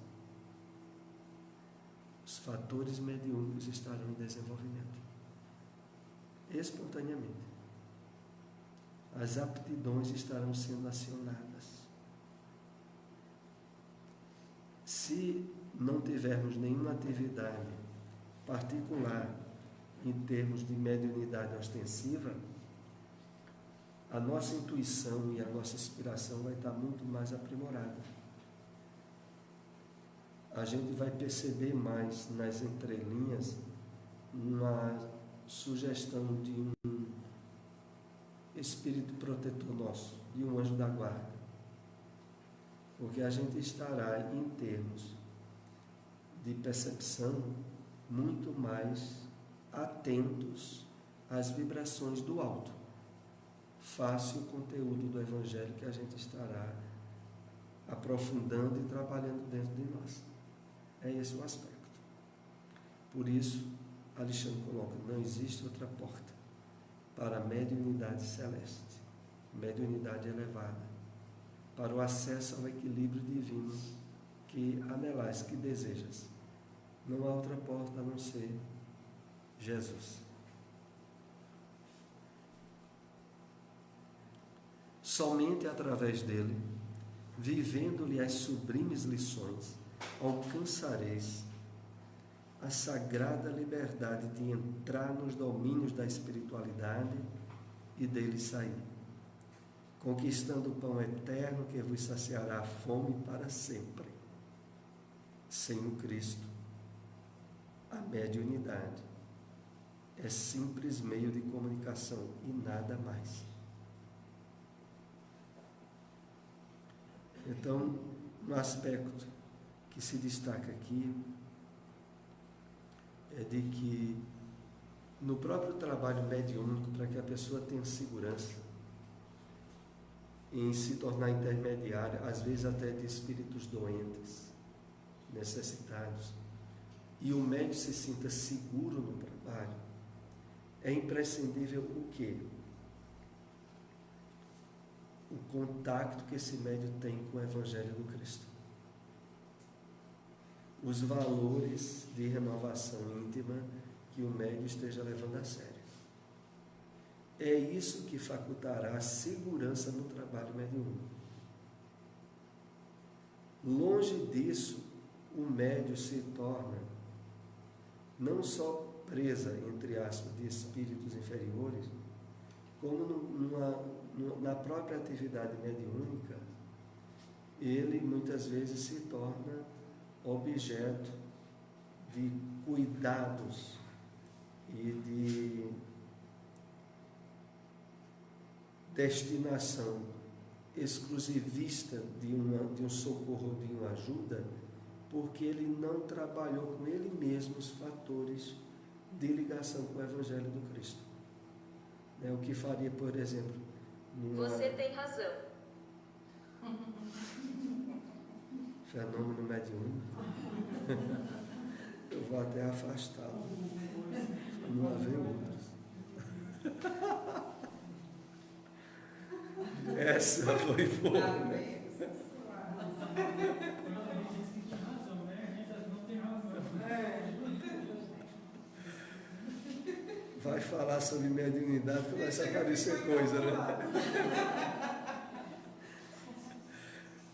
os fatores mediúnicos estarão em desenvolvimento, espontaneamente. As aptidões estarão sendo acionadas. Se não tivermos nenhuma atividade particular em termos de mediunidade ostensiva, a nossa intuição e a nossa inspiração vai estar muito mais aprimorada. A gente vai perceber mais nas entrelinhas uma sugestão de um espírito protetor nosso, de um anjo da guarda. Porque a gente estará, em termos de percepção, muito mais atentos às vibrações do alto. Face o conteúdo do Evangelho que a gente estará aprofundando e trabalhando dentro de nós. É esse o aspecto. Por isso, Alexandre coloca, não existe outra porta para a mediunidade celeste, mediunidade elevada, para o acesso ao equilíbrio divino que anelais, que desejas. Não há outra porta a não ser Jesus. Somente através dele, vivendo-lhe as sublimes lições, alcançareis a sagrada liberdade de entrar nos domínios da espiritualidade e dele sair, conquistando o pão eterno que vos saciará a fome para sempre. Sem o Cristo, a mediunidade é simples meio de comunicação e nada mais. Então, um aspecto que se destaca aqui é de que no próprio trabalho mediúnico, para que a pessoa tenha segurança em se tornar intermediária, às vezes até de espíritos doentes, necessitados, e o médium se sinta seguro no trabalho, é imprescindível o quê? O contato que esse médium tem com o Evangelho do Cristo. Os valores de renovação íntima que o médium esteja levando a sério. É isso que facultará a segurança no trabalho mediúnico. Longe disso, o médium se torna não só presa, entre aspas, de espíritos inferiores, como na própria atividade mediúnica, ele muitas vezes se torna objeto de cuidados e de destinação exclusivista de um socorro, de uma ajuda, porque ele não trabalhou com ele mesmo os fatores de ligação com o Evangelho do Cristo. O que faria, por exemplo, Você tem razão. Fenômeno mediúnico. Eu vou até afastá-lo, para não haver outros. Essa foi boa. Vai falar sobre mediunidade, começa a aparecer coisa, né?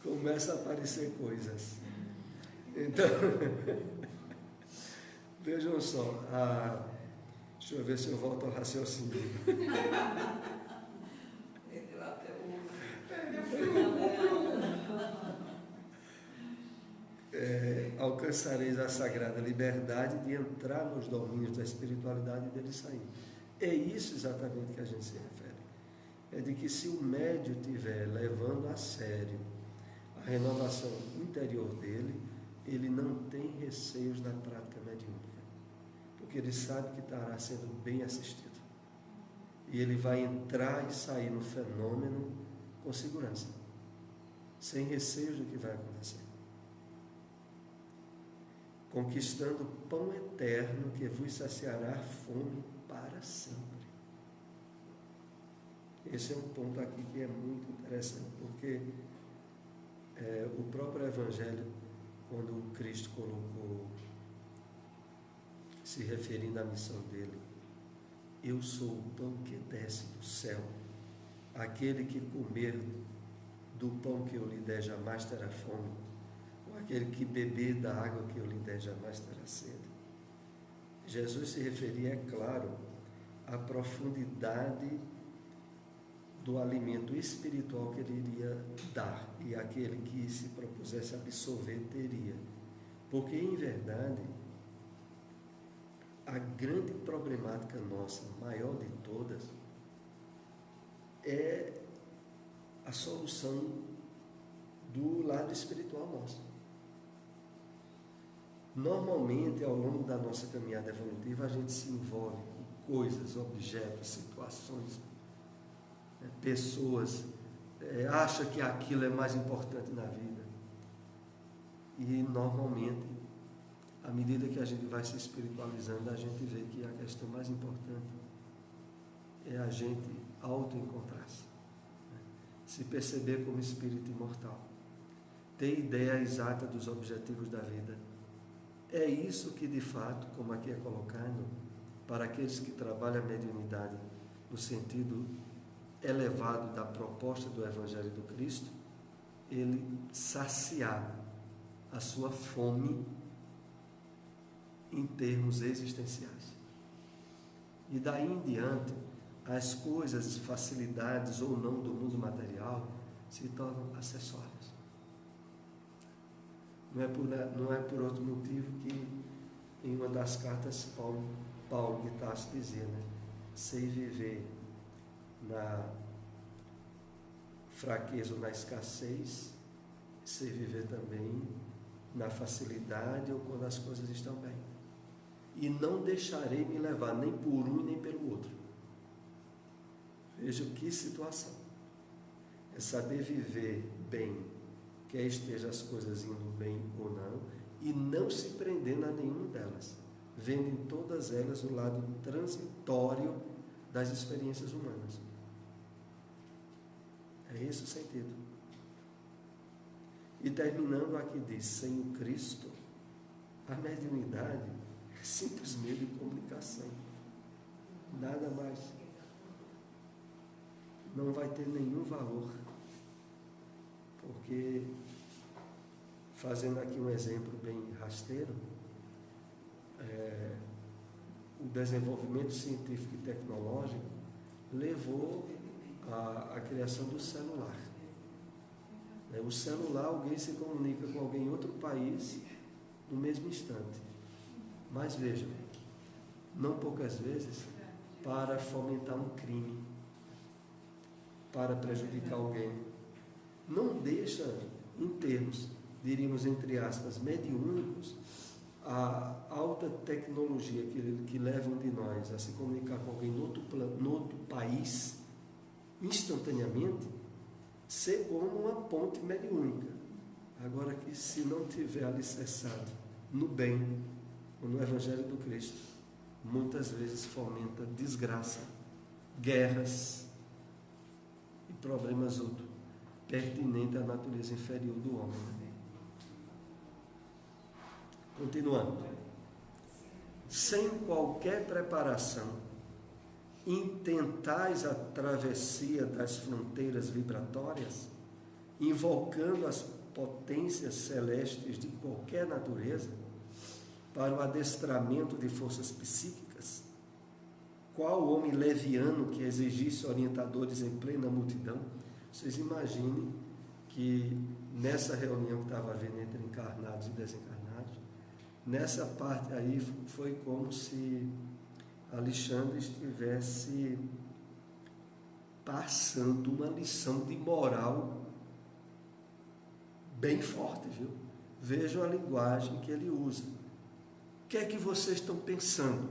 Começa a aparecer coisas. Então, vejam só, deixa eu ver se eu volto ao raciocínio. Alcançareis a sagrada liberdade de entrar nos domínios da espiritualidade e dele sair. É isso exatamente que a gente se refere. é de que se o médium estiver levando a sério a renovação interior dele, ele não tem receios na prática mediúnica, porque ele sabe que estará sendo bem assistido. E ele vai entrar e sair no fenômeno com segurança, sem receios do que vai acontecer, conquistando o pão eterno que vos saciará a fome para sempre. Esse é um ponto aqui que é muito interessante, porque o próprio Evangelho, quando Cristo colocou, se referindo à missão dele, eu sou o pão que desce do céu, aquele que comer do pão que eu lhe der jamais terá fome, ou aquele que beber da água que eu lhe der jamais terá sede. Jesus se referia, é claro, à profundidade do alimento espiritual que ele iria dar, e aquele que se propusesse absorver teria. Porque, em verdade, a grande problemática nossa, maior de todas, é a solução do lado espiritual nosso. Normalmente, ao longo da nossa caminhada evolutiva, a gente se envolve com coisas, objetos, situações, pessoas, acha que aquilo é mais importante na vida. E, normalmente, à medida que a gente vai se espiritualizando, a gente vê que a questão mais importante é a gente auto-encontrar-se, se perceber como espírito imortal, ter ideia exata dos objetivos da vida. É isso que, de fato, como aqui é colocado, para aqueles que trabalham a mediunidade no sentido elevado da proposta do Evangelho do Cristo, ele saciar a sua fome em termos existenciais. E daí em diante, as coisas, facilidades ou não do mundo material se tornam acessórias. Não é por outro motivo que em uma das cartas Paulo de Tarso dizia, sei viver na fraqueza ou na escassez, sei viver também na facilidade ou quando as coisas estão bem. E não deixarei me levar nem por um nem pelo outro. Veja que situação. É saber viver bem, quer esteja as coisas indo bem ou não, e não se prendendo a nenhuma delas, vendo em todas elas o lado transitório das experiências humanas. É esse o sentido. E terminando aqui diz, sem o Cristo, a mediunidade é simplesmente comunicação, nada mais. Não vai ter nenhum valor, porque, fazendo aqui um exemplo bem rasteiro, o desenvolvimento científico e tecnológico levou à criação do celular. O celular, alguém se comunica com alguém em outro país no mesmo instante. Mas vejam, não poucas vezes para fomentar um crime, para prejudicar alguém. Não deixa, em termos, diríamos entre aspas, mediúnicos, a alta tecnologia que levam de nós a se comunicar com alguém no outro país, instantaneamente, ser como uma ponte mediúnica. Agora que se não tiver alicerçado no bem, ou no Evangelho do Cristo, muitas vezes fomenta desgraça, guerras e problemas outros, pertinentes à natureza inferior do homem. Continuando. Sem qualquer preparação, intentais a travessia das fronteiras vibratórias, invocando as potências celestes de qualquer natureza para o adestramento de forças psíquicas, qual homem leviano que exigisse orientadores em plena multidão? Vocês imaginem que nessa reunião que estava havendo entre encarnados e desencarnados, nessa parte aí foi como se Alexandre estivesse passando uma lição de moral bem forte, viu? Vejam a linguagem que ele usa. O que é que vocês estão pensando?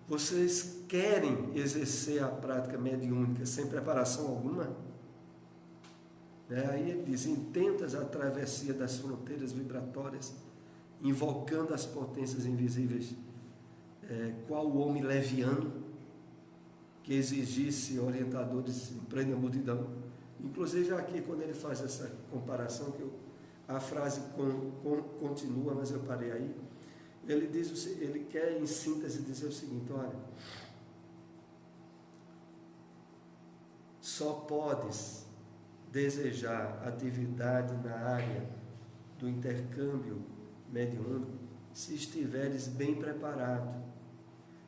Vocês querem exercer a prática mediúnica sem preparação alguma? Aí ele diz: intentas a travessia das fronteiras vibratórias, invocando as potências invisíveis, qual o homem leviano que exigisse orientadores em plena multidão. Inclusive aqui, quando ele faz essa comparação, a frase continua, mas eu parei aí, ele quer em síntese dizer o seguinte: olha, só podes desejar atividade na área do intercâmbio mediúnico se estiveres bem preparado.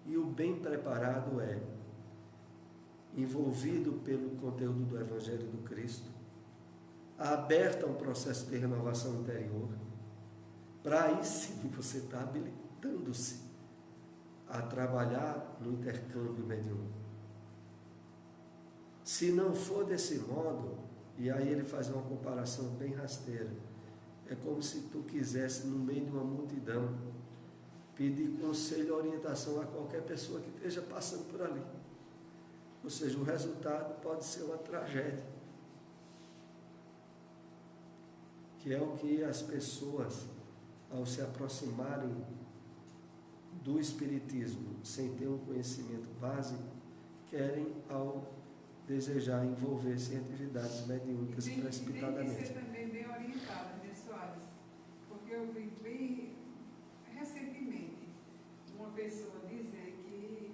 E o bem preparado é envolvido pelo conteúdo do Evangelho do Cristo, aberto a um processo de renovação interior, para aí sim você está habilitando-se a trabalhar no intercâmbio mediúnico. Se não for desse modo, e aí ele faz uma comparação bem rasteira, é como se tu quisesse, no meio de uma multidão, pedir conselho e orientação a qualquer pessoa que esteja passando por ali. Ou seja, o resultado pode ser uma tragédia. Que é o que as pessoas, ao se aproximarem do Espiritismo sem ter um conhecimento básico, querem ao desejar envolver-se em atividades mediúnicas precipitadamente. Tem que ser também bem orientada, né, Soares? Porque eu vi bem recentemente uma pessoa dizer que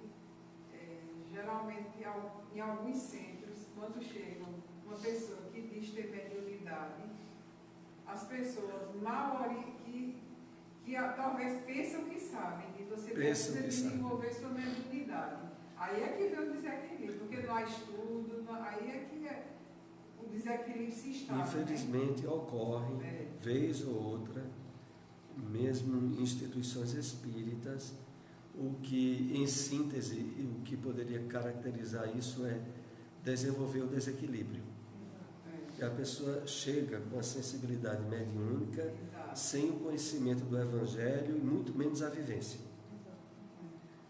geralmente em alguns centros, quando chega uma pessoa que diz ter mediunidade, as pessoas que talvez pensam que sabem, que você precisa desenvolver sua mediunidade. Aí é que vem o desequilíbrio, porque não há estudo, aí é que o desequilíbrio se instala. Infelizmente, né? Ocorre, vez ou outra, mesmo em instituições espíritas, o que, em síntese, o que poderia caracterizar isso é desenvolver o desequilíbrio. Que a pessoa chega com a sensibilidade mediúnica, sem o conhecimento do Evangelho e muito menos a vivência.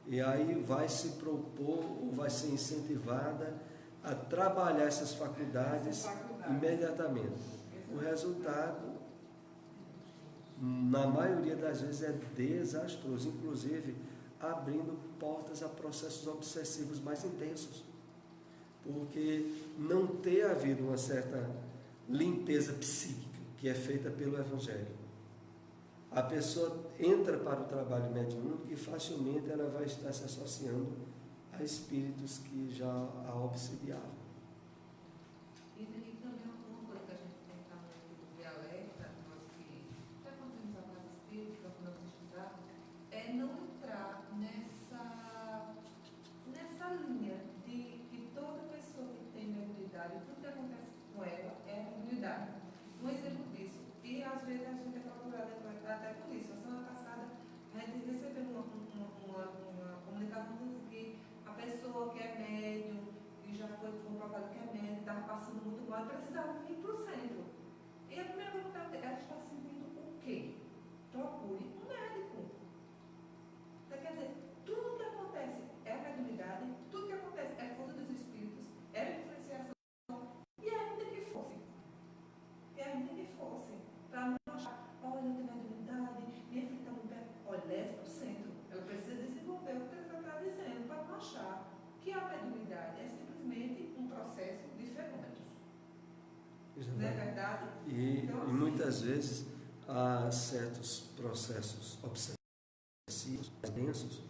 E aí vai se propor ou vai ser incentivada a trabalhar essas faculdades imediatamente. O resultado, na maioria das vezes, é desastroso, inclusive abrindo portas a processos obsessivos mais intensos. Porque não ter havido uma certa limpeza psíquica que é feita pelo Evangelho. A pessoa entra para o trabalho mediúnico e facilmente ela vai estar se associando a espíritos que já a obsidiavam. E também uma coisa que a gente tem que estar muito de alerta, nós que já contamos a casa espírita, quando nós estudamos, é não entrar nessa linha de que toda pessoa que tem mediunidade, tudo que acontece com ela é mediunidade. Um exemplo disso, e às vezes a gente é procurado até por isso. A semana passada a gente recebeu uma comunicação dizendo que a pessoa que é médium, que já foi comprovado que é médium, estava passando muito mal, precisava vir para o centro. E a primeira pergunta é: ela está sentindo o quê? Procure um médico. Então, quer dizer, tudo que acontece é mediunidade, tudo que acontece é força dos espíritos, é influenciação, e ainda que fosse, para não achar, olha, eu tenho mediunidade, minha filha está muito bem, olha, leve para o centro. Ela precisa desenvolver o que ele está dizendo, para não achar que a mediunidade é simplesmente um processo de fenômenos. Não é verdade? Então, e muitas vezes há certos processos obsessivos, densos,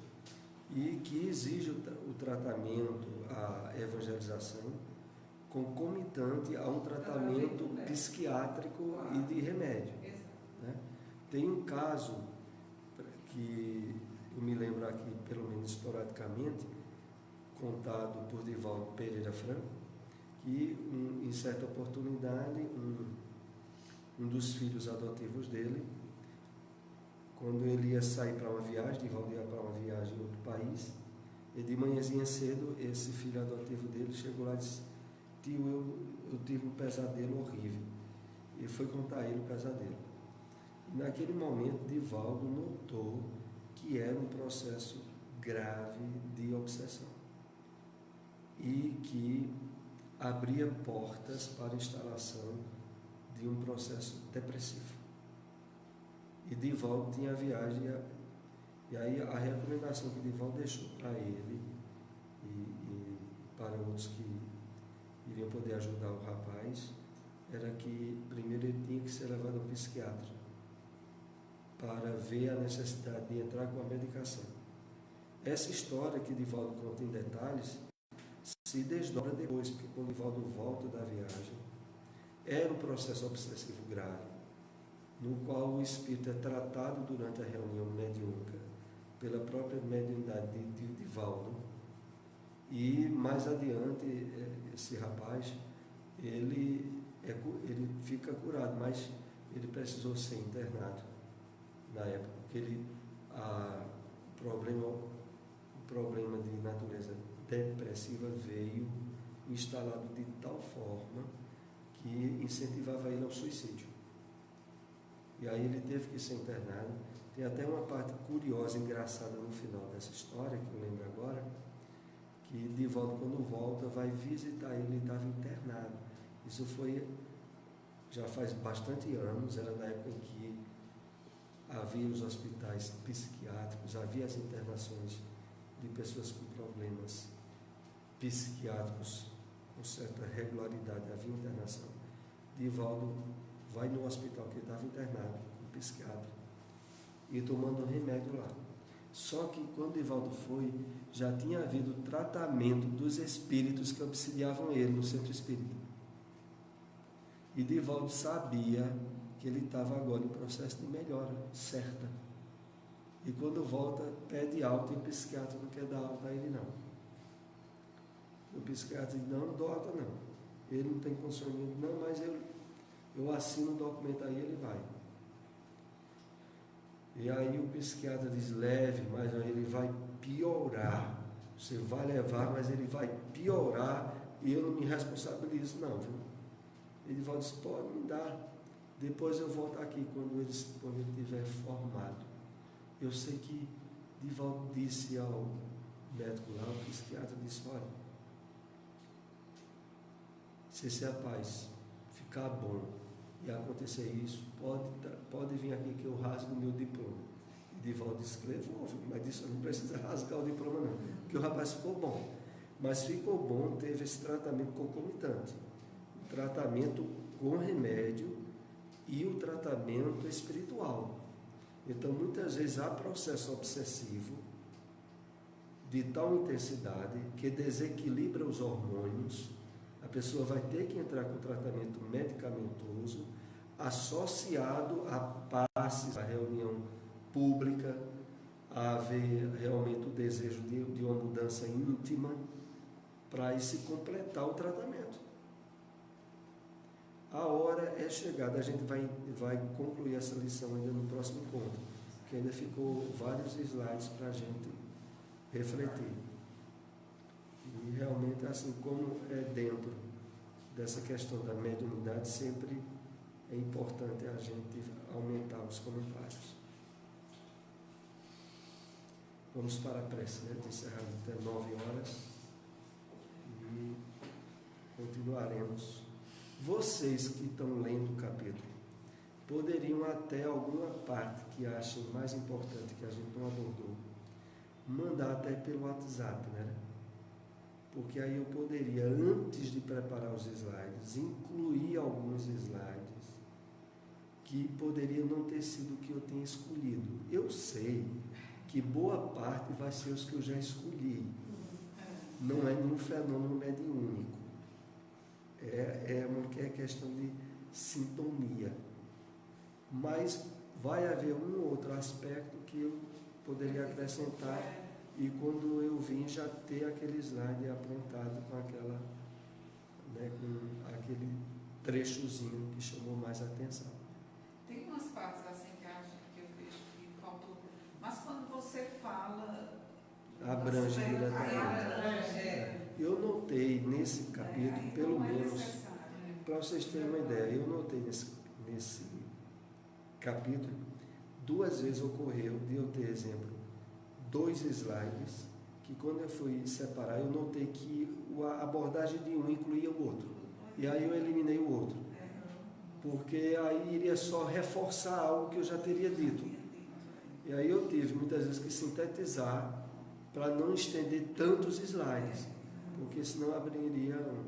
e que exigem o tratamento, a evangelização, concomitante a um tratamento psiquiátrico e de remédio. Né? Tem um caso que eu me lembro aqui, pelo menos esporadicamente, contado por Divaldo Pereira Franco, que em certa oportunidade um dos filhos adotivos dele, quando ele ia sair para uma viagem, Divaldo ia para uma viagem em outro país, e de manhãzinha cedo esse filho adotivo dele chegou lá e disse: tio, eu tive um pesadelo horrível. E foi contar a ele o pesadelo. E naquele momento, Divaldo notou que era um processo grave de obsessão e que abria portas para a instalação de um processo depressivo. E Divaldo tinha a viagem, e aí a recomendação que Divaldo deixou para ele e para outros que iriam poder ajudar o rapaz, era que primeiro ele tinha que ser levado ao psiquiatra para ver a necessidade de entrar com a medicação. Essa história que Divaldo conta em detalhes se desdobra depois, porque quando Divaldo volta da viagem, era um processo obsessivo grave, no qual o espírito é tratado durante a reunião mediúnica pela própria mediunidade de Divaldo, e mais adiante esse rapaz ele fica curado, mas ele precisou ser internado na época, porque o problema de natureza depressiva veio instalado de tal forma que incentivava ele ao suicídio. E aí ele teve que ser internado. Tem até uma parte curiosa, engraçada no final dessa história, que eu lembro agora, que Divaldo, quando volta, vai visitar ele estava internado. Isso foi, já faz bastante anos, era na época em que havia os hospitais psiquiátricos, havia as internações de pessoas com problemas psiquiátricos com certa regularidade, havia internação. Divaldo vai no hospital que ele estava internado, com psiquiatra, e tomando remédio lá. Só que quando Divaldo foi, já tinha havido tratamento dos espíritos que obsidiavam ele no centro espírita. E Divaldo sabia que ele estava agora em processo de melhora certa. E quando volta, pede alta, e o psiquiatra não quer dar alta a ele, não. O psiquiatra diz, não dou alta não. Ele não tem condições, não, mas eu assino o documento aí, ele vai. E aí o psiquiatra diz, leve, mas ele vai piorar. Você vai levar, mas ele vai piorar e eu não me responsabilizo não, viu? Ele vai dizer, pode me dar. Depois eu volto aqui quando ele estiver formado. Eu sei que Divaldo disse ao médico lá, o psiquiatra disse, olha, se esse rapaz ficar bom e acontecer isso, pode vir aqui que eu rasgo o meu diploma. E Divaldo escreveu, mas disse, não precisa rasgar o diploma não, porque o rapaz ficou bom. Mas ficou bom, teve esse tratamento concomitante. O tratamento com remédio e o tratamento espiritual. Então, muitas vezes há processo obsessivo de tal intensidade que desequilibra os hormônios. A pessoa vai ter que entrar com tratamento medicamentoso associado a passes, a reunião pública, a haver realmente o desejo de uma mudança íntima para aí se completar o tratamento. A hora é chegada, a gente vai concluir essa lição ainda no próximo encontro, que ainda ficou vários slides para a gente refletir. E realmente, assim como é dentro dessa questão da mediunidade, sempre é importante a gente aumentar os comentários. Vamos para a prece, né? Encerramos até 9 horas e continuaremos. Vocês que estão lendo o capítulo, poderiam até alguma parte que achem mais importante que a gente não abordou, mandar até pelo WhatsApp, né? Porque aí eu poderia, antes de preparar os slides, incluir alguns slides que poderiam não ter sido o que eu tenha escolhido. Eu sei que boa parte vai ser os que eu já escolhi. Não é nenhum fenômeno mediúnico. É uma questão de sintonia. Mas vai haver um outro aspecto que eu poderia acrescentar e quando eu vim já ter aquele slide apontado com aquela, né, com aquele trechozinho que chamou mais atenção. Tem umas partes assim que eu vejo que faltou, mas quando você fala... Abrange diretamente. Eu notei nesse capítulo, pelo menos, para vocês terem uma ideia, eu notei nesse capítulo, 2 vezes ocorreu de eu ter, exemplo, 2 slides, que quando eu fui separar, eu notei que a abordagem de um incluía o outro. E aí eu eliminei o outro. Porque aí iria só reforçar algo que eu já teria dito. E aí eu tive muitas vezes que sintetizar para não estender tantos slides, porque senão abriria um.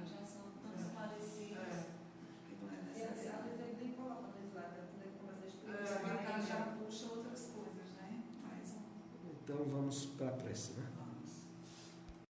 Já são tão esclarecidos. Às vezes ele nem coloca no slide, quando ele começa a explicar, Ele já puxa outras coisas, né? Então vamos para a prece, né?